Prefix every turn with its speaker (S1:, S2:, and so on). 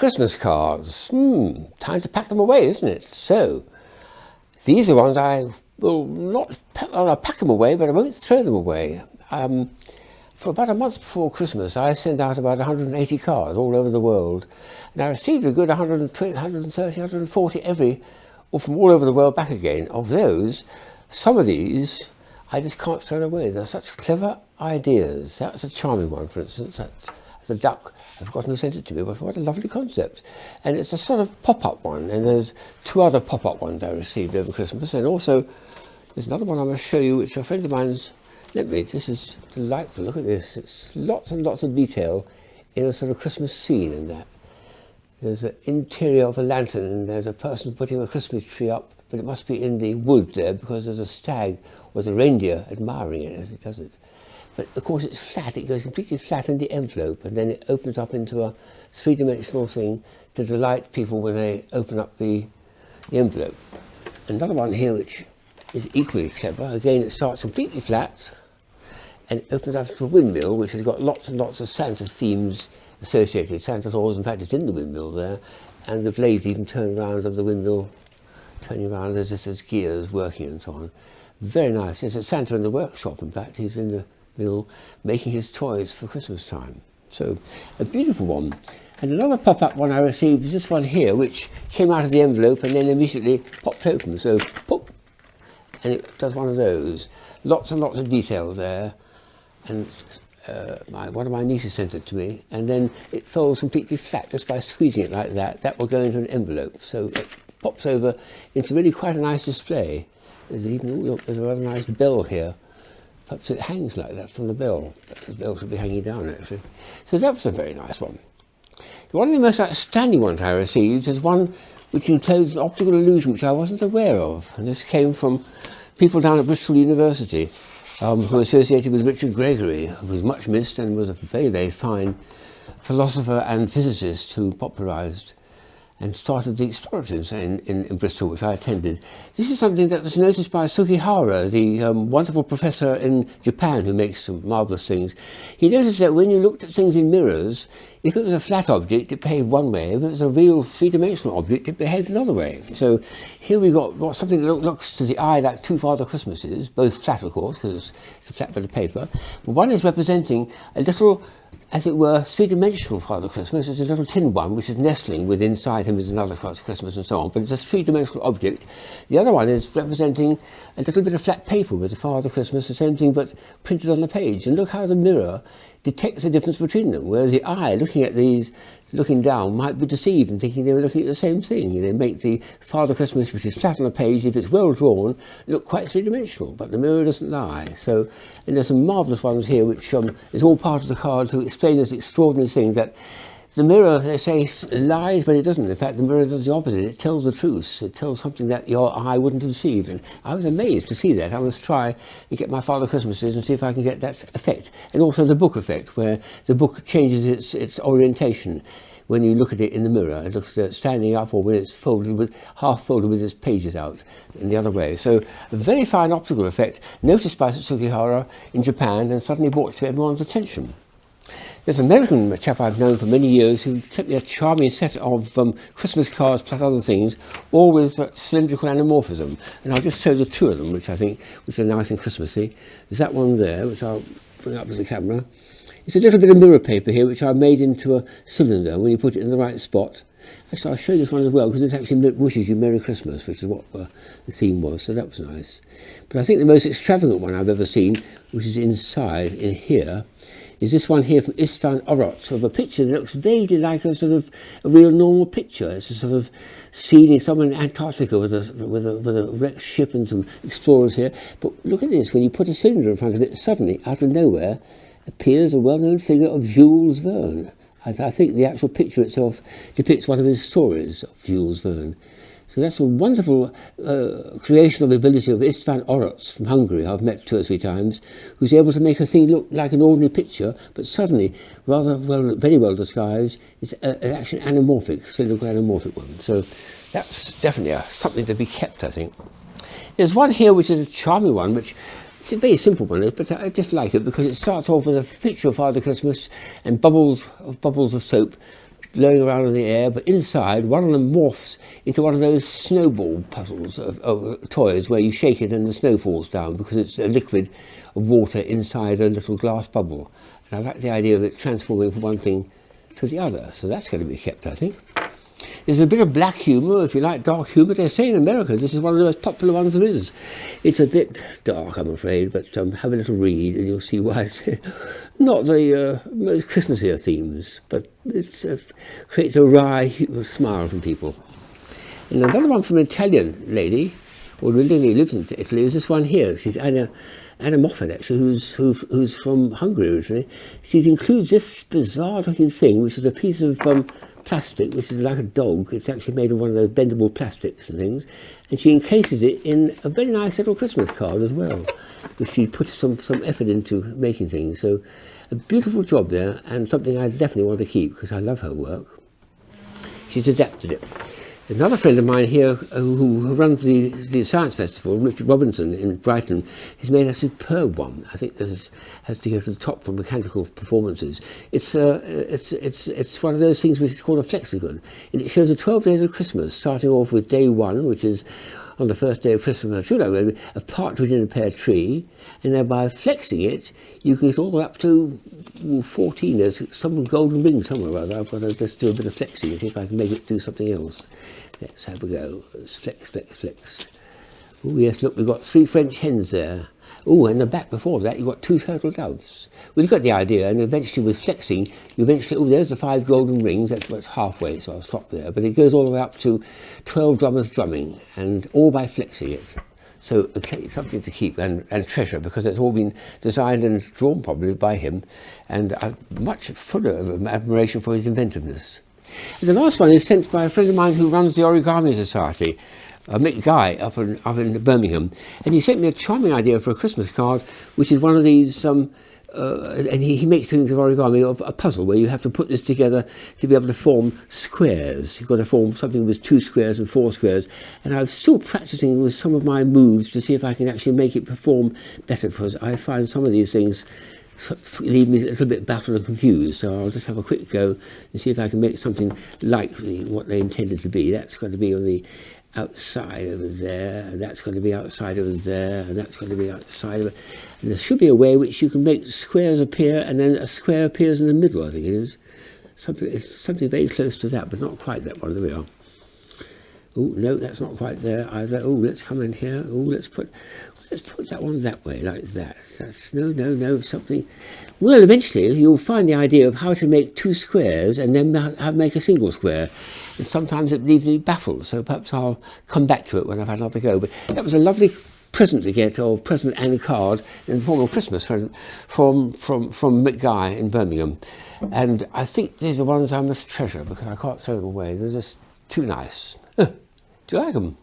S1: Christmas cards. Time to pack them away, isn't it? So, these are ones I will not pack them away, but I won't throw them away. For about a month before Christmas, I sent out about 180 cards all over the world. And I received a good 120, 130, 140 from all over the world back again. Of those, some of these I just can't throw away. They're such clever ideas. That's a charming one, for instance. That's a duck. I've forgotten who sent it to me, but what a lovely concept. And it's a sort of pop-up one, and there's two other pop-up ones I received over Christmas. And also, there's another one I'm going to show you, which a friend of mine's lent me. This is delightful. Look at this. It's lots and lots of detail in a sort of Christmas scene in that. There's an interior of a lantern, and there's a person putting a Christmas tree up, but it must be in the wood there because there's a stag or the reindeer admiring it as it does it. But of course it's flat, it goes completely flat in the envelope, and then it opens up into a three-dimensional thing to delight people when they open up the envelope. Another one here which is equally clever. Again, it starts completely flat and it opens up to a windmill which has got lots and lots of Santa themes associated. Santa Claus, in fact, is in the windmill there, and the blades even turn around of the windmill, turning around as if there's gears working and so on. Very nice. There's a Santa in the workshop, in fact. He's in the mill making his toys for Christmas time. So, a beautiful one. And another pop-up one I received is this one here, which came out of the envelope and then immediately popped open. So, pop, and it does one of those. Lots and lots of detail there. And one of my nieces sent it to me, and then it folds completely flat just by squeezing it like that. That will go into an envelope. So it pops over into really quite a nice display. There's even there's a rather nice bell here. Perhaps it hangs like that from the bell. Perhaps the bell should be hanging down actually. So that was a very nice one. One of the most outstanding ones I received is one which includes an optical illusion which I wasn't aware of. And this came from people down at Bristol University who were associated with Richard Gregory, who was much missed and was a very, very fine philosopher and physicist who popularised and started the exploratories in Bristol, which I attended. This is something that was noticed by Sugihara, the wonderful professor in Japan who makes some marvellous things. He noticed that when you looked at things in mirrors, if it was a flat object, it behaved one way. If it was a real three-dimensional object, it behaved another way. So here we've got something that looks to the eye like two Father Christmases, both flat, of course, because it's a flat bit of paper. But one is representing a little, as it were, three-dimensional Father Christmas. It's a little tin one which is nestling with inside him is another Father Christmas and so on, but it's a three-dimensional object. The other one is representing a little bit of flat paper with the Father Christmas, the same thing but printed on the page. And look how the mirror detects the difference between them, whereas the eye looking at these, looking down, might be deceived and thinking they were looking at the same thing. They make the Father Christmas, which is flat on a page, if it's well drawn, look quite three-dimensional, but the mirror doesn't lie. So, and there's some marvellous ones here which is all part of the card to explain this extraordinary thing that the mirror, they say, lies, but it doesn't. In fact, the mirror does the opposite. It tells the truth. It tells something that your eye wouldn't have perceived. And I was amazed to see that. I must try and get my Father Christmases and see if I can get that effect. And also the book effect, where the book changes its orientation when you look at it in the mirror. It looks standing up, or when it's folded half folded with its pages out in the other way. So a very fine optical effect noticed by Sugihara in Japan and suddenly brought to everyone's attention. There's an American chap I've known for many years who sent me a charming set of Christmas cards plus other things, all with cylindrical anamorphism. And I'll just show the two of them, which are nice and Christmassy. There's that one there, which I'll bring up to the camera. It's a little bit of mirror paper here, which I made into a cylinder when you put it in the right spot. Actually, I'll show you this one as well, because it actually wishes you Merry Christmas, which is what the theme was, so that was nice. But I think the most extravagant one I've ever seen, which is inside, in here, is this one here from Istvan Orots, of a picture that looks vaguely like a sort of a real normal picture. It's a sort of scene in somewhere in Antarctica with a wrecked ship and some explorers here. But look at this, when you put a cylinder in front of it, suddenly, out of nowhere, appears a well-known figure of Jules Verne. I think the actual picture itself depicts one of his stories of Jules Verne. So that's a wonderful creation of the ability of Istvan Orots from Hungary, I've met 2 or 3 times, who's able to make a thing look like an ordinary picture, but suddenly, very well disguised, it's actually anamorphic, cylindrical anamorphic one. So that's definitely something to be kept, I think. There's one here which is a charming one, which it's a very simple one, but I just like it because it starts off with a picture of Father Christmas and bubbles of soap blowing around in the air, but inside one of them morphs into one of those snowball puzzles of toys where you shake it and the snow falls down because it's a liquid of water inside a little glass bubble. And I like the idea of it transforming from one thing to the other, so that's going to be kept, I think. There's a bit of black humour, if you like dark humour. They say in America this is one of the most popular ones there is. It's a bit dark, I'm afraid, but have a little read and you'll see why it's not the most Christmassy of themes, but it creates a wry smile from people. And another one from an Italian lady, or lady who lives in Italy, is this one here. She's Anna Moffat, actually, who's from Hungary originally. She includes this bizarre-looking thing, which is a piece of plastic, which is like a dog. It's actually made of one of those bendable plastics and things, and she encases it in a very nice little Christmas card as well, which she put some effort into making things. So a beautiful job there, and something I definitely want to keep because I love her work. She's adapted it. Another friend of mine here who runs the Science Festival, Richard Robinson in Brighton, has made a superb one. I think this has to go to the top for mechanical performances. It's one of those things which is called a flexagon, and it shows the 12 days of Christmas, starting off with day 1, which is on the first day of Christmas, a partridge in a pear tree, and then by flexing it, you can get all the way up to 14. There's some golden ring somewhere or other. I've got to just do a bit of flexing and see if I can make it do something else. Let's have a go. Let's flex, flex, flex. Oh yes, look, we've got 3 French hens there. Oh, and the back before that, you've got 2 turtle doves. Well, you've got the idea, and eventually with flexing, you eventually, oh, there's the 5 golden rings. That's what's halfway, so I'll stop there. But it goes all the way up to 12 drummers drumming, and all by flexing it. So okay, it's something to keep and treasure, because it's all been designed and drawn probably by him, and I'm much fuller of admiration for his inventiveness. And the last one is sent by a friend of mine who runs the Origami Society, Mick Guy, up in Birmingham, and he sent me a charming idea for a Christmas card, which is one of these, and he makes things of origami of a puzzle where you have to put this together to be able to form squares. You've got to form something with 2 squares and 4 squares, and I'm still practicing with some of my moves to see if I can actually make it perform better, because I find some of these things leave me a little bit baffled and confused. So I'll just have a quick go and see if I can make something like what they intended to be. That's going to be on the outside over there, and that's going to be outside over there, and that's going to be outside over. And there should be a way which you can make squares appear, and then a square appears in the middle, I think it is. It's something very close to that, but not quite that one. There we are. Oh, no, that's not quite there either. Oh, let's come in here. Oh, let's put that one that way, like that. That's no, something. Well, eventually you'll find the idea of how to make 2 squares and then make a single square. And sometimes it leaves me baffled, so perhaps I'll come back to it when I've had another go. But that was a lovely present to get, or present and card, in the form of Christmas from Mick Guy in Birmingham. And I think these are ones I must treasure because I can't throw them away. They're just too nice. Do you like them?